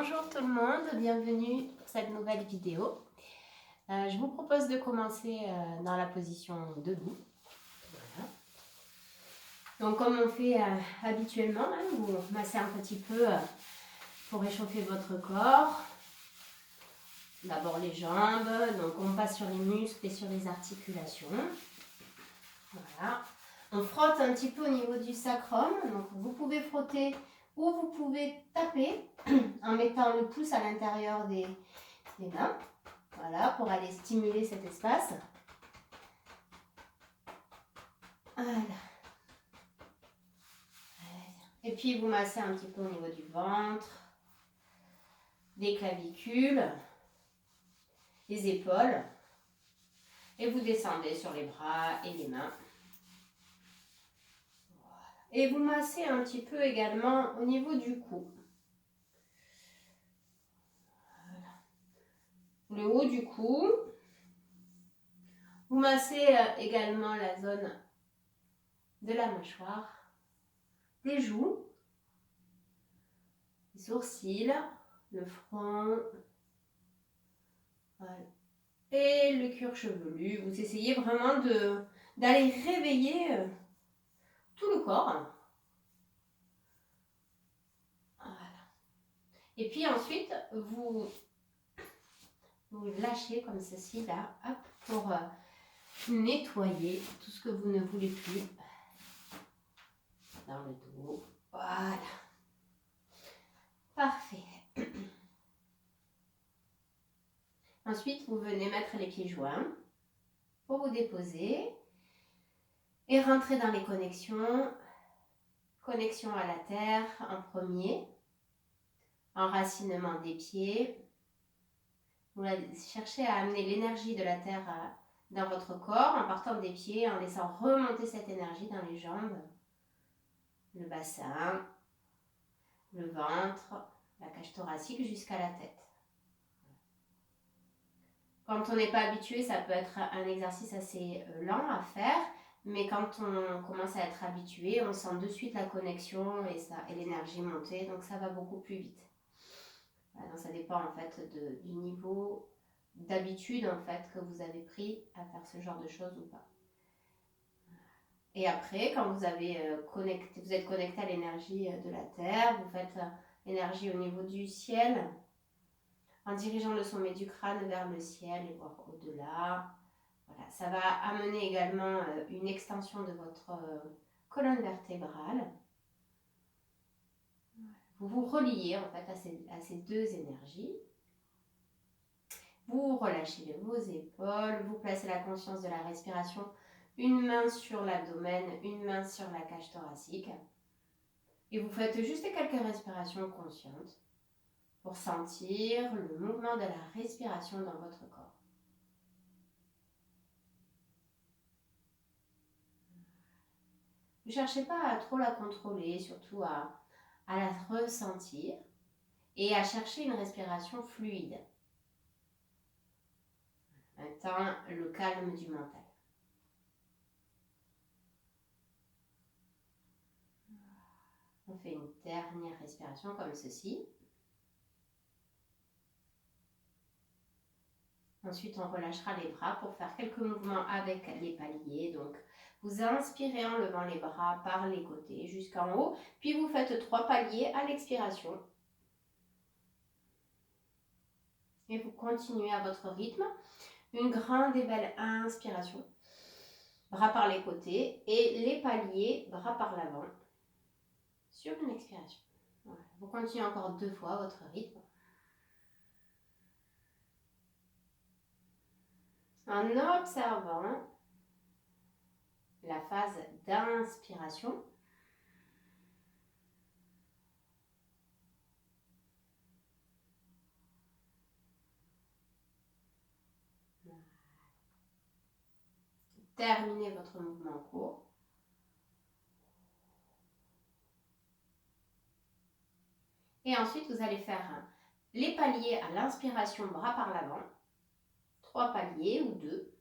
Bonjour tout le monde, bienvenue pour cette nouvelle vidéo. Je vous propose de commencer dans la position debout. Voilà. Donc comme on fait habituellement, vous massez un petit peu pour réchauffer votre corps. D'abord les jambes, donc on passe sur les muscles et sur les articulations. Voilà. On frotte un petit peu au niveau du sacrum, donc vous pouvez frotter ou vous pouvez taper en mettant le pouce à l'intérieur des mains, voilà, pour aller stimuler cet espace. Voilà. Et puis vous massez un petit peu au niveau du ventre, des clavicules, les épaules, et vous descendez sur les bras et les mains. Et vous massez un petit peu également au niveau du cou. Voilà. Le haut du cou. Vous massez également la zone de la mâchoire, des joues, les sourcils, le front, voilà. Et le cuir chevelu. Vous essayez vraiment d'aller réveiller tout le corps. Voilà. Et puis ensuite, vous lâchez comme ceci là, hop, pour nettoyer tout ce que vous ne voulez plus dans le dos. Voilà. Parfait. Ensuite, vous venez mettre les pieds joints pour vous déposer et rentrer dans les connexions. Connexion à la terre en premier, enracinement des pieds. Vous cherchez à amener l'énergie de la terre dans votre corps en partant des pieds, en laissant remonter cette énergie dans les jambes, le bassin, le ventre, la cage thoracique jusqu'à la tête. Quand on n'est pas habitué, ça peut être un exercice assez lent à faire, mais quand on commence à être habitué, on sent de suite la connexion et l'énergie monter, donc ça va beaucoup plus vite. Voilà, donc ça dépend en fait du niveau d'habitude en fait que vous avez pris à faire ce genre de choses ou pas. Et après, quand vous êtes connecté à l'énergie de la terre, vous faites l'énergie au niveau du ciel, en dirigeant le sommet du crâne vers le ciel et voir au-delà. Voilà, ça va amener également une extension de votre colonne vertébrale. Vous vous reliez en fait à ces deux énergies. Vous relâchez vos épaules, vous placez la conscience de la respiration, une main sur l'abdomen, une main sur la cage thoracique. Et vous faites juste quelques respirations conscientes pour sentir le mouvement de la respiration dans votre corps. Ne cherchez pas à trop la contrôler, surtout à la ressentir et à chercher une respiration fluide. Maintenant, le calme du mental. On fait une dernière respiration comme ceci. Ensuite, on relâchera les bras pour faire quelques mouvements avec les paliers. Donc, vous inspirez en levant les bras par les côtés jusqu'en haut. Puis, vous faites 3 paliers à l'expiration. Et vous continuez à votre rythme. Une grande et belle inspiration. Bras par les côtés. Et les paliers, bras par l'avant. Sur une expiration. Voilà. Vous continuez encore 2 fois votre rythme. En observant la phase d'inspiration. Terminez votre mouvement court. Et ensuite, vous allez faire les paliers à l'inspiration, bras par l'avant. 3 paliers ou 2.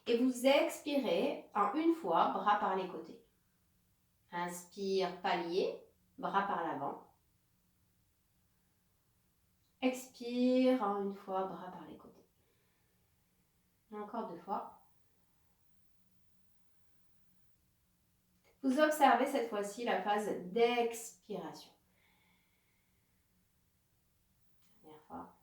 Et vous expirez en une fois, bras par les côtés. Inspire, palier, bras par l'avant. Expire, une fois, bras par les côtés. Encore 2 fois. Vous observez cette fois-ci la phase d'expiration. Dernière fois.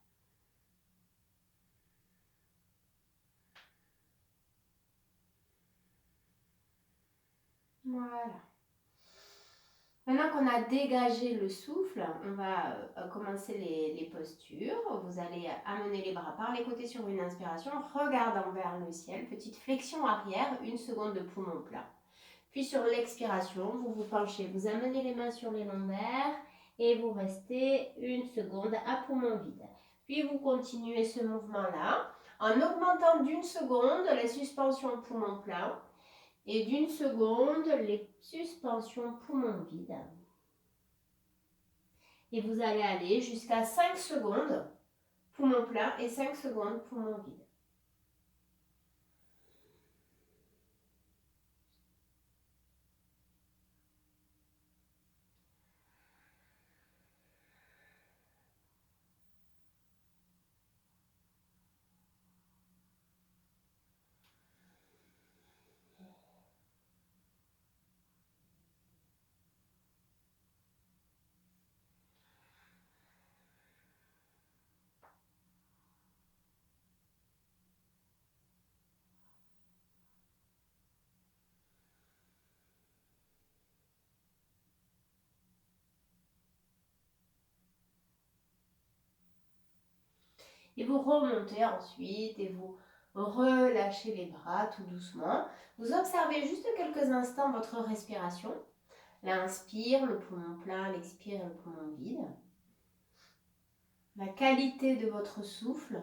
Voilà. Maintenant qu'on a dégagé le souffle, on va commencer les postures. Vous allez amener les bras par les côtés sur une inspiration, regardant vers le ciel, petite flexion arrière, 1 seconde de poumon plat. Puis sur l'expiration, vous vous penchez, vous amenez les mains sur les lombaires et vous restez 1 seconde à poumon vide. Puis vous continuez ce mouvement-là en augmentant d'1 seconde les suspensions poumon plein et d'1 seconde les suspensions poumon vide. Et vous allez aller jusqu'à 5 secondes poumon plein et 5 secondes poumon vide. Et vous remontez ensuite et vous relâchez les bras tout doucement. Vous observez juste quelques instants votre respiration. L'inspire, le poumon plein, l'expire, le poumon vide. La qualité de votre souffle.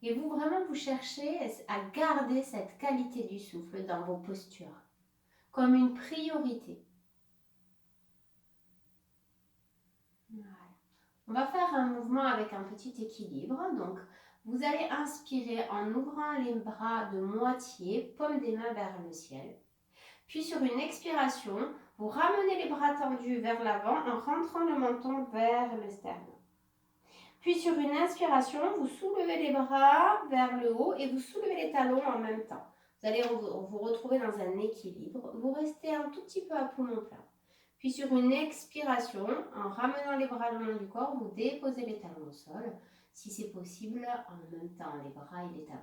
Et vous vraiment vous cherchez à garder cette qualité du souffle dans vos postures, comme une priorité. Voilà. On va faire un mouvement avec un petit équilibre. Donc, vous allez inspirer en ouvrant les bras de moitié, paume des mains vers le ciel. Puis sur une expiration, vous ramenez les bras tendus vers l'avant en rentrant le menton vers le sternum. Puis sur une inspiration, vous soulevez les bras vers le haut et vous soulevez les talons en même temps. Vous allez vous retrouver dans un équilibre. Vous restez un tout petit peu à poumon plein. Puis sur une expiration, en ramenant les bras le long du corps, vous déposez les talons au sol. Si c'est possible, en même temps, les bras et les talons.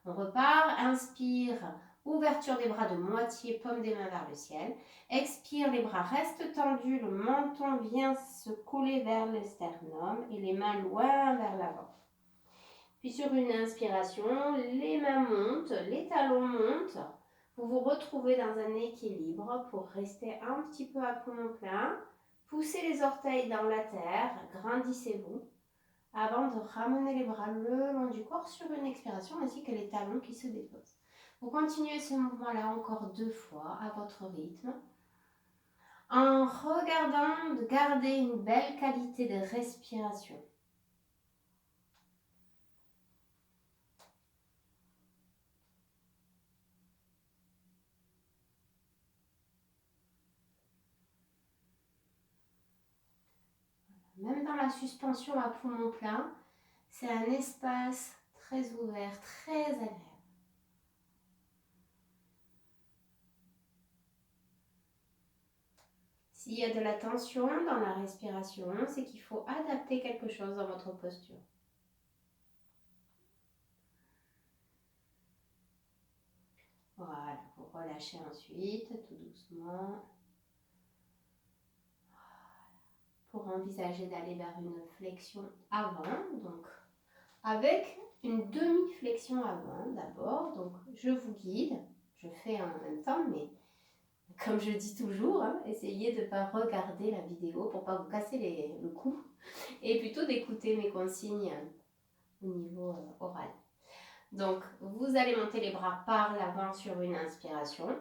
On repart, inspire, ouverture des bras de moitié, paume des mains vers le ciel. Expire, les bras restent tendus, le menton vient se coller vers le sternum et les mains loin vers l'avant. Puis sur une inspiration, les mains montent, les talons montent. Vous vous retrouvez dans un équilibre pour rester un petit peu à poumon plein. Poussez les orteils dans la terre, grandissez-vous avant de ramener les bras le long du corps sur une expiration ainsi que les talons qui se déposent. Vous continuez ce mouvement-là encore 2 fois à votre rythme en regardant de garder une belle qualité de respiration. Même dans la suspension à poumon plein, c'est un espace très ouvert, très agréable. S'il y a de la tension dans la respiration, c'est qu'il faut adapter quelque chose dans votre posture. Voilà, vous relâchez ensuite, tout doucement. Pour envisager d'aller vers une flexion avant, donc avec une demi-flexion avant d'abord. Donc je vous guide, je fais en même temps, mais comme je dis toujours, essayez de ne pas regarder la vidéo pour ne pas vous casser le cou et plutôt d'écouter mes consignes au niveau oral. Donc vous allez monter les bras par l'avant sur une inspiration.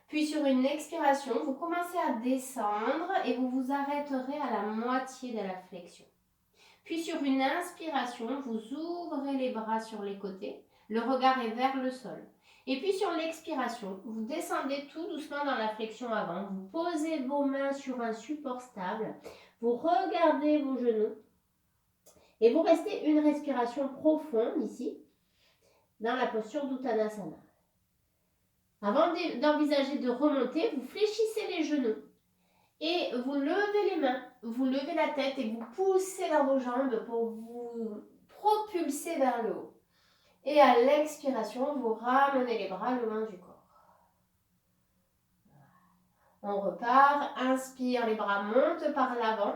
Puis sur une expiration, vous commencez à descendre et vous vous arrêterez à la moitié de la flexion. Puis sur une inspiration, vous ouvrez les bras sur les côtés, le regard est vers le sol. Et puis sur l'expiration, vous descendez tout doucement dans la flexion avant, vous posez vos mains mains sur un support stable. Vous regardez vos genoux et vous restez une respiration profonde ici, dans la posture d'Uttanasana. Avant d'envisager de remonter, vous fléchissez les genoux et vous levez les mains, vous levez la tête et vous poussez dans vos jambes pour vous propulser vers le haut. Et à l'expiration, vous ramenez les bras le long du corps. On repart, inspire, les bras montent par l'avant.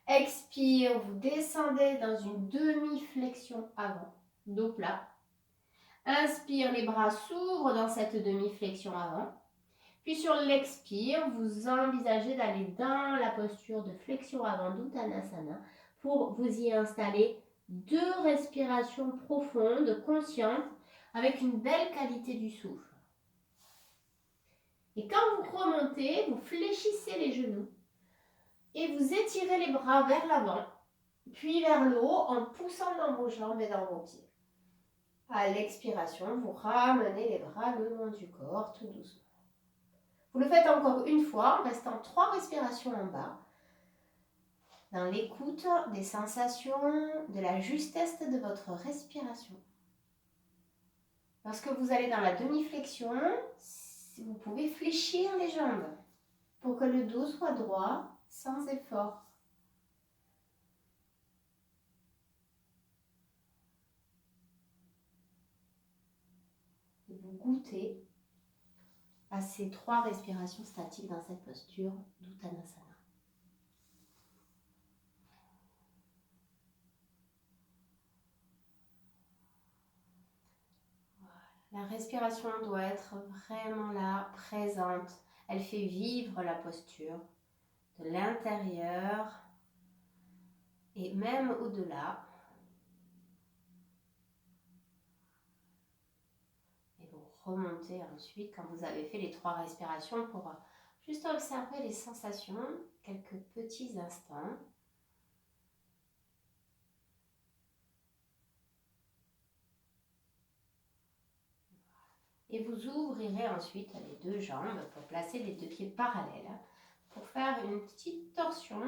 Expire, vous descendez dans une demi-flexion avant, dos plat. Inspire, les bras s'ouvrent dans cette demi-flexion avant. Puis sur l'expire, vous envisagez d'aller dans la posture de flexion avant d'Uttanasana pour vous y installer 2 respirations profondes, conscientes, avec une belle qualité du souffle. Et quand vous remontez, vous fléchissez les genoux et vous étirez les bras vers l'avant, puis vers le haut en poussant dans vos jambes et dans vos pieds. À l'expiration, vous ramenez les bras le long du corps, tout doucement. Vous le faites encore une fois en restant 3 respirations en bas, dans l'écoute des sensations, de la justesse de votre respiration. Lorsque vous allez dans la demi-flexion, vous pouvez fléchir les jambes pour que le dos soit droit sans effort. Et vous goûtez à ces 3 respirations statiques dans cette posture d'Uttanasana. La respiration doit être vraiment là, présente. Elle fait vivre la posture de l'intérieur et même au-delà. Et vous remontez ensuite quand vous avez fait les 3 respirations pour juste observer les sensations quelques petits instants. Et vous ouvrirez ensuite les 2 jambes pour placer les 2 pieds parallèles pour faire une petite torsion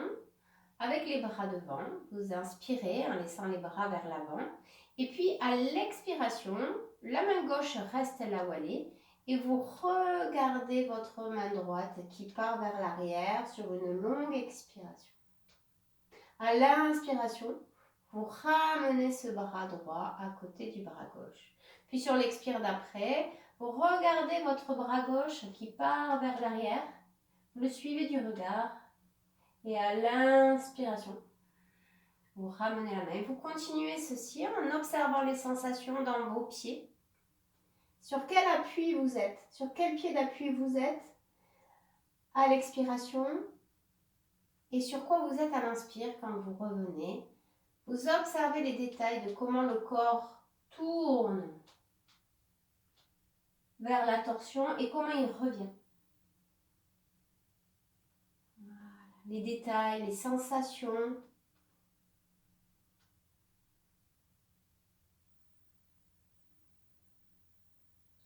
avec les bras devant. Vous inspirez en laissant les bras vers l'avant. Et puis à l'expiration, la main gauche reste là où elle est et vous regardez votre main droite qui part vers l'arrière sur une longue expiration. À l'inspiration, vous ramenez ce bras droit à côté du bras gauche. Puis sur l'expire d'après, vous regardez votre bras gauche qui part vers l'arrière. Vous le suivez du regard. Et à l'inspiration, vous ramenez la main. Vous continuez ceci en observant les sensations dans vos pieds. Sur quel appui vous êtes? Sur quel pied d'appui vous êtes à l'expiration? Et sur quoi vous êtes à l'inspire quand vous revenez? Vous observez les détails de comment le corps tourne vers la torsion et comment il revient. Voilà. Les détails, les sensations.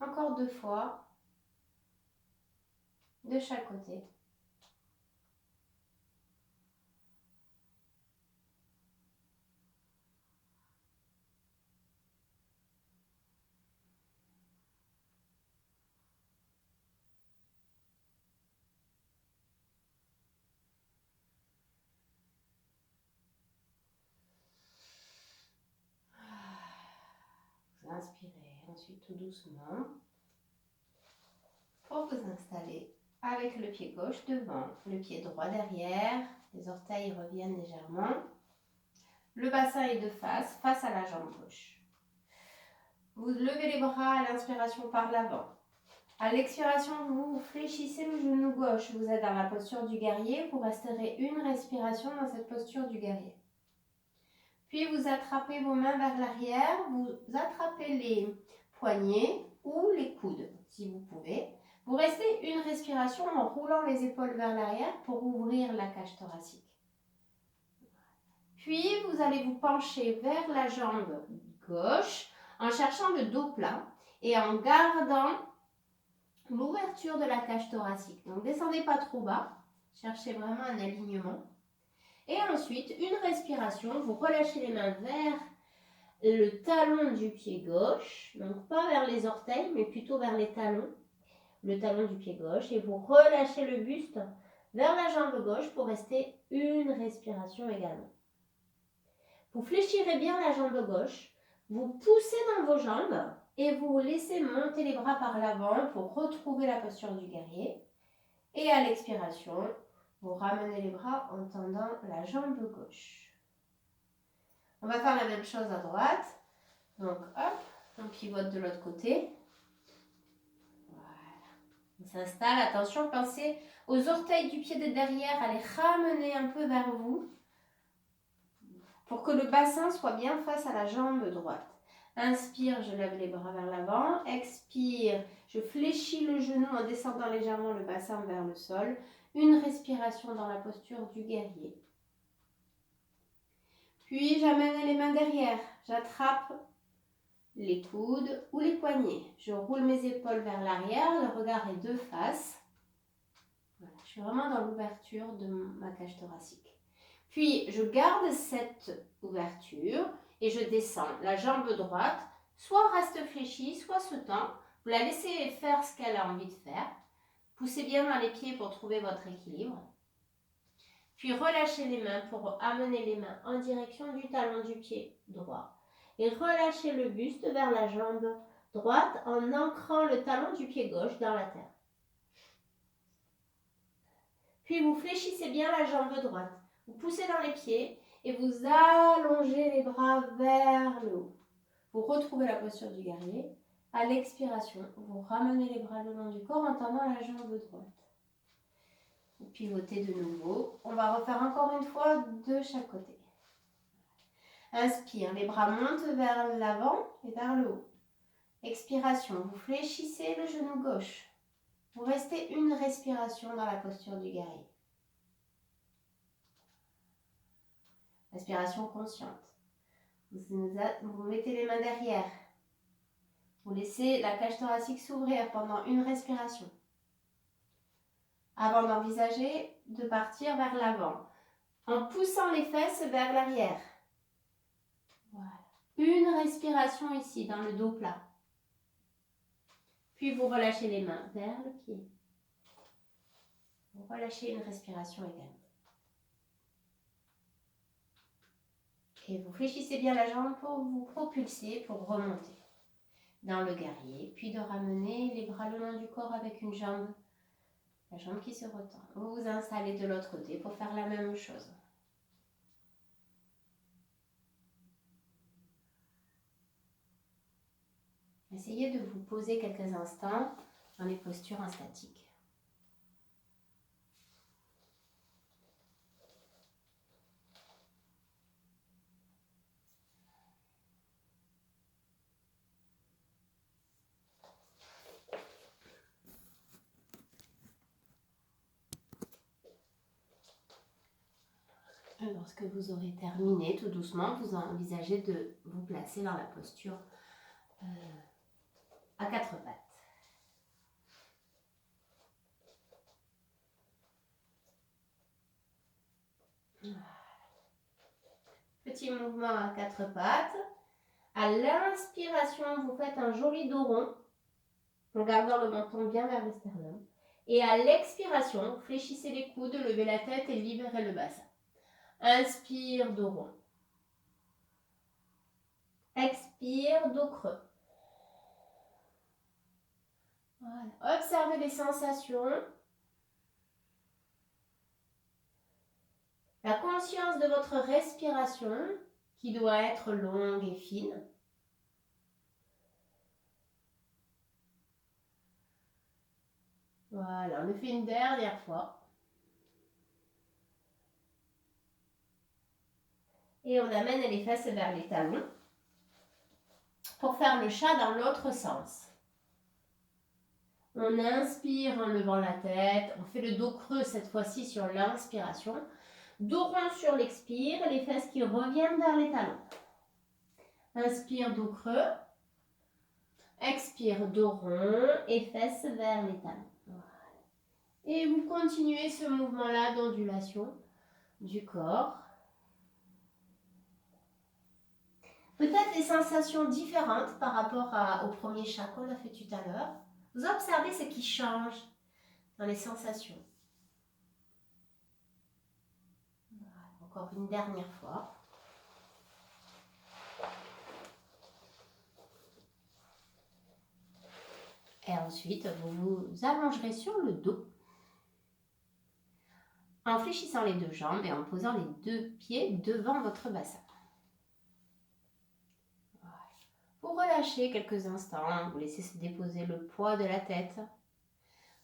Encore 2 fois, de chaque côté. Vous inspirez ensuite tout doucement pour vous installer avec le pied gauche devant, le pied droit derrière, les orteils reviennent légèrement. Le bassin est de face, face à la jambe gauche. Vous levez les bras à l'inspiration par l'avant. À l'expiration, vous fléchissez le genou gauche. Vous êtes dans la posture du guerrier. Vous resterez une respiration dans cette posture du guerrier. Puis vous attrapez vos mains vers l'arrière. Vous attrapez les poignets ou les coudes, si vous pouvez. Vous restez une respiration en roulant les épaules vers l'arrière pour ouvrir la cage thoracique. Puis vous allez vous pencher vers la jambe gauche en cherchant le dos plat et en gardant l'ouverture de la cage thoracique. Donc descendez pas trop bas, Cherchez vraiment un alignement. Et ensuite, une respiration. Vous relâchez les mains vers le talon du pied gauche. Donc pas vers les orteils, mais plutôt vers les talons. Le talon du pied gauche. Et vous relâchez le buste vers la jambe gauche pour rester une respiration également. Vous fléchirez bien la jambe gauche. Vous poussez dans vos jambes et vous laissez monter les bras par l'avant pour retrouver la posture du guerrier. Et à l'expiration, vous ramenez les bras en tendant la jambe gauche. On va faire la même chose à droite. Donc hop, on pivote de l'autre côté. Voilà. On s'installe, attention, pensez aux orteils du pied de derrière, à les ramener un peu vers vous pour que le bassin soit bien face à la jambe droite. Inspire, je lève les bras vers l'avant. Expire, je fléchis le genou en descendant légèrement le bassin vers le sol. Une respiration dans la posture du guerrier. Puis j'amène les mains derrière. J'attrape les coudes ou les poignets. Je roule mes épaules vers l'arrière. Le regard est de face. Voilà, je suis vraiment dans l'ouverture de ma cage thoracique. Puis je garde cette ouverture et je descends. La jambe droite soit reste fléchie, soit se tend. Vous la laissez faire ce qu'elle a envie de faire. Poussez bien dans les pieds pour trouver votre équilibre. Puis relâchez les mains pour amener les mains en direction du talon du pied droit. Et relâchez le buste vers la jambe droite en ancrant le talon du pied gauche dans la terre. Puis vous fléchissez bien la jambe droite. Vous poussez dans les pieds et vous allongez les bras vers le haut. Vous retrouvez la posture du guerrier. À l'expiration, vous ramenez les bras le long du corps en tendant la jambe droite. Vous pivotez de nouveau. On va refaire encore une fois de chaque côté. Inspire, les bras montent vers l'avant et vers le haut. Expiration, vous fléchissez le genou gauche. Vous restez une respiration dans la posture du guerrier. Respiration consciente. Vous mettez les mains derrière. Vous laissez la cage thoracique s'ouvrir pendant une respiration. Avant d'envisager de partir vers l'avant, en poussant les fesses vers l'arrière. Voilà. Une respiration ici, dans le dos plat. Puis vous relâchez les mains vers le pied. Vous relâchez une respiration également. Et vous fléchissez bien la jambe pour vous propulser, pour remonter dans le guerrier. Puis de ramener les bras le long du corps avec une jambe, la jambe qui se retend. Vous vous installez de l'autre côté pour faire la même chose. Essayez de vous poser quelques instants dans les postures en statique. Lorsque vous aurez terminé, tout doucement, vous envisagez de vous placer dans la posture à quatre pattes. Petit mouvement à quatre pattes. À l'inspiration, vous faites un joli dos rond en gardant le menton bien vers le sternum. Et à l'expiration, fléchissez les coudes, levez la tête et libérez le bassin. Inspire, dos rond. Expire, dos creux. Voilà. Observez les sensations. La conscience de votre respiration qui doit être longue et fine. Voilà, on le fait une dernière fois. Et on amène les fesses vers les talons pour faire le chat dans l'autre sens. On inspire en levant la tête. On fait le dos creux cette fois-ci sur l'inspiration. Dos rond sur l'expire, les fesses qui reviennent vers les talons. Inspire, dos creux. Expire, dos rond et fesses vers les talons. Voilà. Et vous continuez ce mouvement-là d'ondulation du corps. Peut-être des sensations différentes par rapport au premier chat qu'on a fait tout à l'heure. Vous observez ce qui change dans les sensations. Voilà, encore une dernière fois. Et ensuite, vous vous allongerez sur le dos en fléchissant les deux jambes et en posant les deux pieds devant votre bassin. Voilà. Vous relâchez quelques instants, vous laissez se déposer le poids de la tête,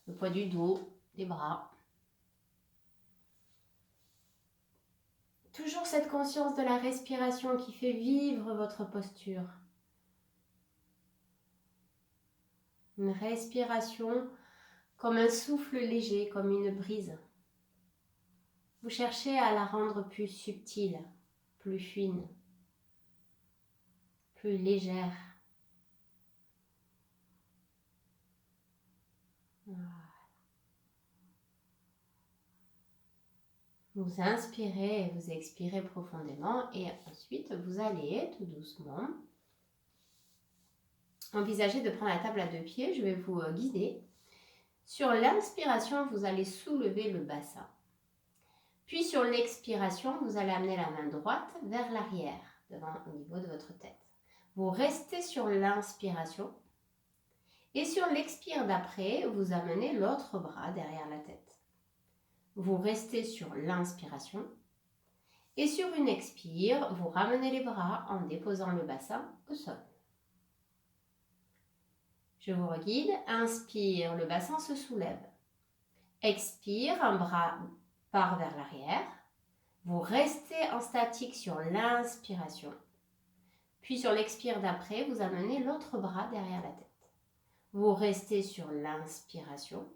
le poids du dos, des bras. Toujours cette conscience de la respiration qui fait vivre votre posture. Une respiration comme un souffle léger, comme une brise. Vous cherchez à la rendre plus subtile, plus fine, plus légère. Voilà. Vous inspirez et vous expirez profondément et ensuite vous allez tout doucement envisager de prendre la table à deux pieds. Je vais vous guider. Sur l'inspiration, vous allez soulever le bassin. Puis sur l'expiration, vous allez amener la main droite vers l'arrière, au niveau de votre tête. Vous restez sur l'inspiration et sur l'expire d'après, vous amenez l'autre bras derrière la tête. Vous restez sur l'inspiration et sur une expire, vous ramenez les bras en déposant le bassin au sol. Je vous reguide. Inspire, le bassin se soulève. Expire, un bras part vers l'arrière. Vous restez en statique sur l'inspiration. Puis sur l'expire d'après, vous amenez l'autre bras derrière la tête. Vous restez sur l'inspiration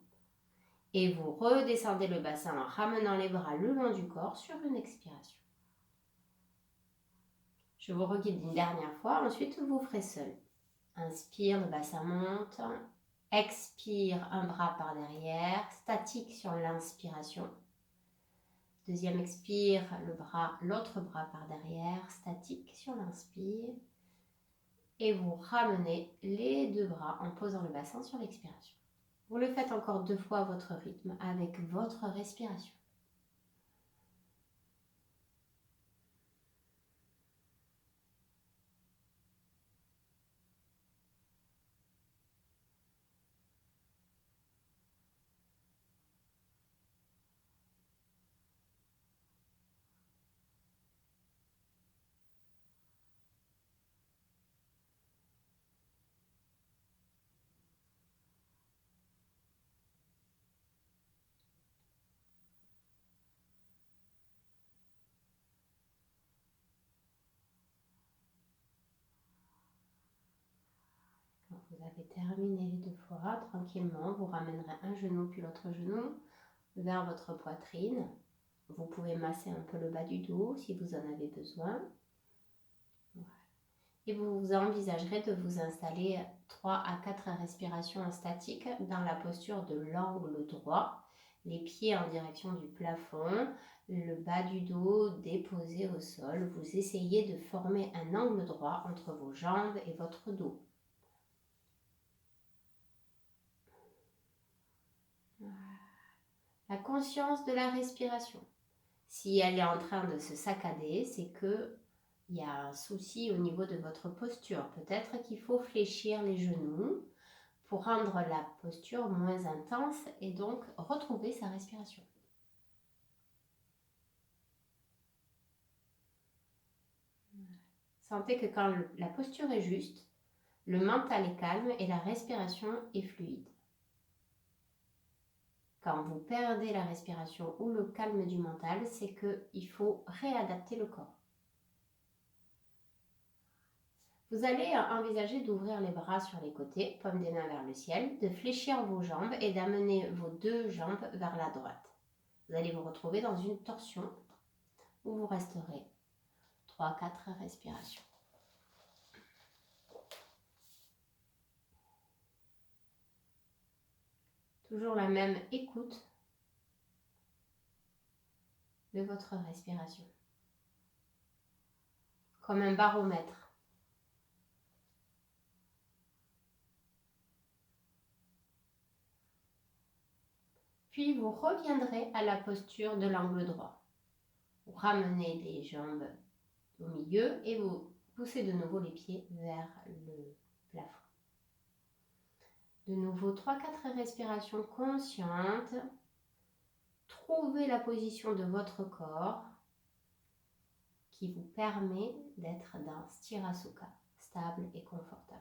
et vous redescendez le bassin en ramenant les bras le long du corps sur une expiration. Je vous reguide une dernière fois, ensuite vous ferez seul. Inspire, le bassin monte. Expire, un bras par derrière, statique sur l'inspiration. Deuxième expire, l'autre bras par derrière, statique sur l'inspire. Et vous ramenez les deux bras en posant le bassin sur l'expiration. Vous le faites encore 2 fois à votre rythme avec votre respiration. Quand vous avez terminé les 2 fois, tranquillement, vous ramènerez un genou puis l'autre genou vers votre poitrine. Vous pouvez masser un peu le bas du dos si vous en avez besoin. Voilà. Et vous envisagerez de vous installer 3 à 4 respirations en statique dans la posture de l'angle droit, les pieds en direction du plafond, le bas du dos déposé au sol. Vous essayez de former un angle droit entre vos jambes et votre dos. La conscience de la respiration. Si elle est en train de se saccader, c'est que il y a un souci au niveau de votre posture. Peut-être qu'il faut fléchir les genoux pour rendre la posture moins intense et donc retrouver sa respiration. Sentez que quand la posture est juste, le mental est calme et la respiration est fluide. Quand vous perdez la respiration ou le calme du mental, c'est qu'il faut réadapter le corps. Vous allez envisager d'ouvrir les bras sur les côtés, paume des mains vers le ciel, de fléchir vos jambes et d'amener vos 2 jambes vers la droite. Vous allez vous retrouver dans une torsion où vous resterez 3-4 respirations. Toujours la même écoute de votre respiration, comme un baromètre. Puis vous reviendrez à la posture de l'angle droit. Vous ramenez les jambes au milieu et vous poussez de nouveau les pieds vers le plafond. De nouveau 3-4 respirations conscientes. Trouvez la position de votre corps qui vous permet d'être dans Sthirasukha, stable et confortable.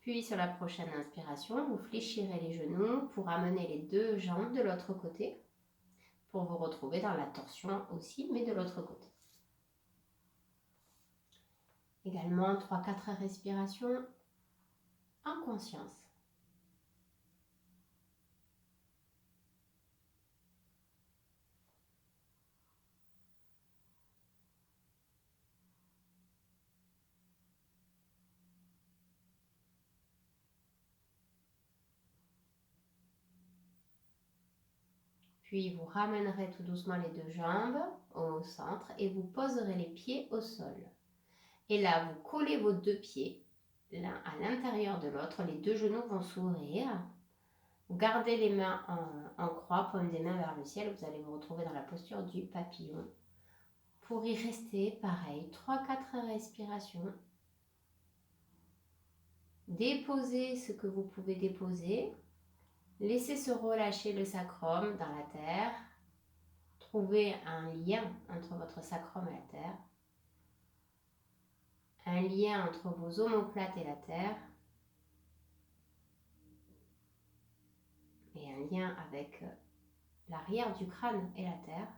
Puis sur la prochaine inspiration, vous fléchirez les genoux pour amener les deux jambes de l'autre côté, pour vous retrouver dans la torsion aussi, mais de l'autre côté. Également 3-4 respirations en conscience. Puis vous ramènerez tout doucement les deux jambes au centre et vous poserez les pieds au sol. Et là, vous collez vos deux pieds l'un à l'intérieur de l'autre. Les deux genoux vont s'ouvrir. Vous gardez les mains en croix, paume des mains vers le ciel. Vous allez vous retrouver dans la posture du papillon. Pour y rester, pareil, 3-4 respirations. Déposez ce que vous pouvez déposer. Laissez se relâcher le sacrum dans la terre. Trouvez un lien entre votre sacrum et la terre. Un lien entre vos omoplates et la terre. Et un lien avec l'arrière du crâne et la terre.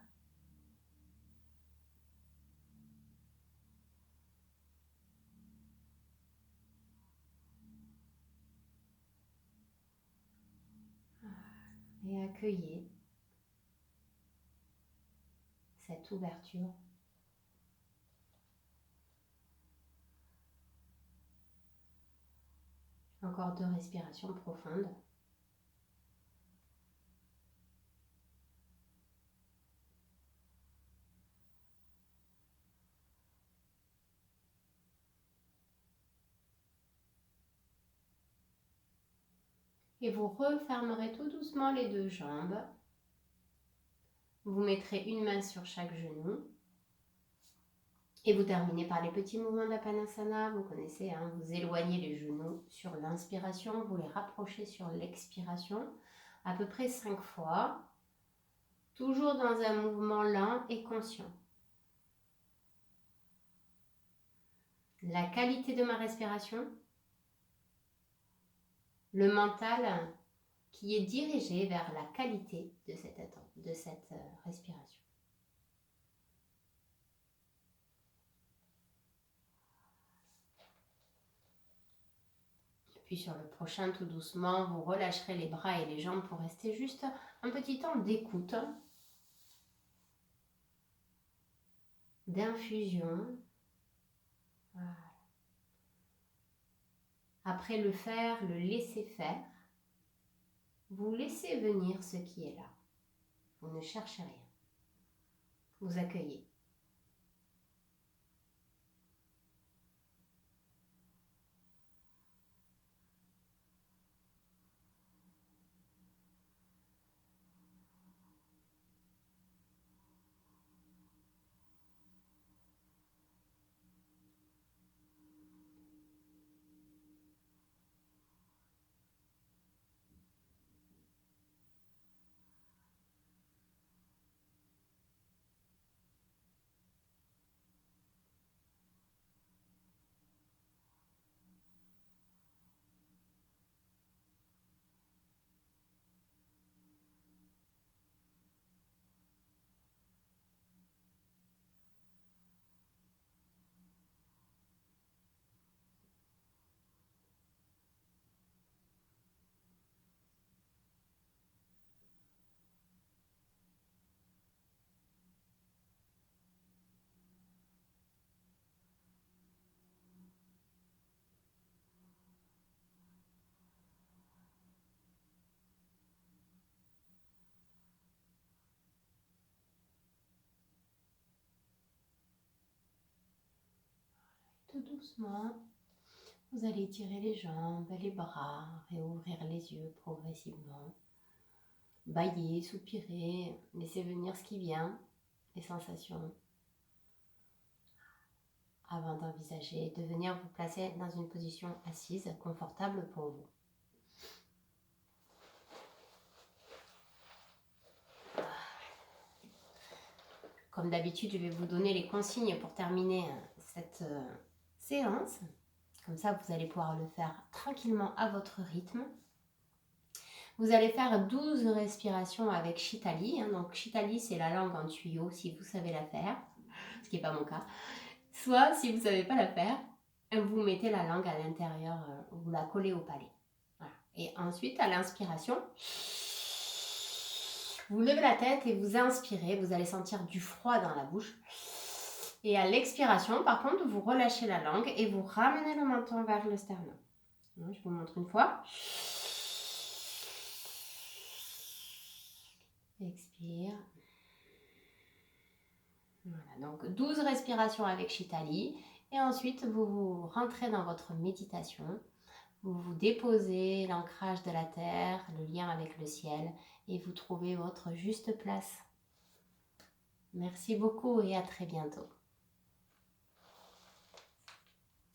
Et accueillez cette ouverture. Encore 2 respirations profondes. Et vous refermerez tout doucement les deux jambes. Vous mettrez une main sur chaque genou. Et vous terminez par les petits mouvements d'Apanasana. Vous connaissez, hein, vous éloignez les genoux sur l'inspiration, vous les rapprochez sur l'expiration, à peu près 5 fois. Toujours dans un mouvement lent et conscient. La qualité de ma respiration, le mental qui est dirigé vers la qualité de cette respiration. Puis sur le prochain, tout doucement, vous relâcherez les bras et les jambes pour rester juste un petit temps d'écoute, d'infusion. Voilà. Après le faire, le laisser faire, vous laissez venir ce qui est là. Vous ne cherchez rien. Vous accueillez. doucement, vous allez étirer les jambes, les bras, réouvrir les yeux progressivement. Bâiller, soupirer, laissez venir ce qui vient, les sensations, avant d'envisager de venir vous placer dans une position assise confortable pour vous. Comme d'habitude, je vais vous donner les consignes pour terminer cette séance. Comme ça, vous allez pouvoir le faire tranquillement à votre rythme. Vous allez faire 12 respirations avec Shitali. Donc Shitali, c'est la langue en tuyau si vous savez la faire, ce qui n'est pas mon cas. Soit, si vous ne savez pas la faire, vous mettez la langue à l'intérieur, vous la collez au palais. Voilà. Et ensuite, à l'inspiration, vous levez la tête et vous inspirez. Vous allez sentir du froid dans la bouche. Et à l'expiration, par contre, vous relâchez la langue et vous ramenez le menton vers le sternum. Je vous montre une fois. Expire. Voilà, donc 12 respirations avec Shitali. Et ensuite, vous rentrez dans votre méditation. Vous vous déposez l'ancrage de la terre, le lien avec le ciel. Et vous trouvez votre juste place. Merci beaucoup et à très bientôt.